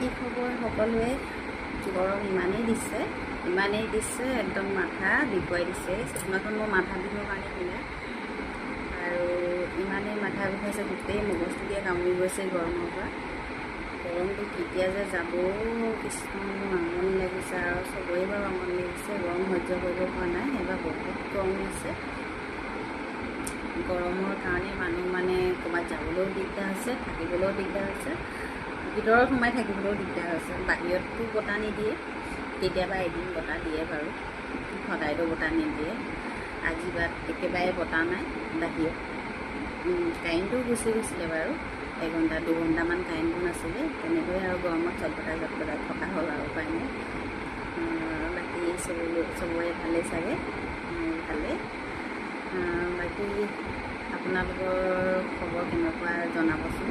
কি খবৰ সকলোৱে? গৰম ইমানেই দিছে একদম মাথা বিষুৱাই দিছে। চশমাখন মোৰ মাথা বিষৰ কাৰণে কিনা আৰু ইমানেই মাথা বিষাইছে, গোটেই মগজটোকে কামুৰি গৈছে গৰমৰ পৰা। গৰমটো কেতিয়া যে যাব কিছুমান আমনি লাগিছে আৰু চবৰে বাৰু আমনি লাগিছে। গৰম সহ্য কৰিব পৰা নাই, এবাৰ বহুত গৰম হৈছে। গৰমৰ কাৰণে মানুহ মানে ক'ৰবাত যাবলৈও দিগদাৰ হৈছে, থাকিবলৈও দিগদাৰ হৈছে, ভিতৰত সোমাই থাকিবলৈও দিগদাৰ হৈছে। বাহিৰততো বতাহ নিদিয়ে, কেতিয়াবা এদিন বতাহ দিয়ে বাৰু, সদায়তো বতাহ নিদিয়ে। আজি বা একেবাৰে বতাহ নাই বাহিৰত। কাৰেণ্টটো গুচি গৈছিলে বাৰু, এঘণ্টা দুঘণ্টামান কাৰেণ্টটো নাছিলে। তেনেকৈয়ে আৰু গৰমত চটফটাই থকা হ'ল আৰু উপায় নাই। বাকী চবৰে ভালেই চাগে? ভালেই। বাকী আপোনালোকৰ খবৰ কেনেকুৱা জনাবচোন।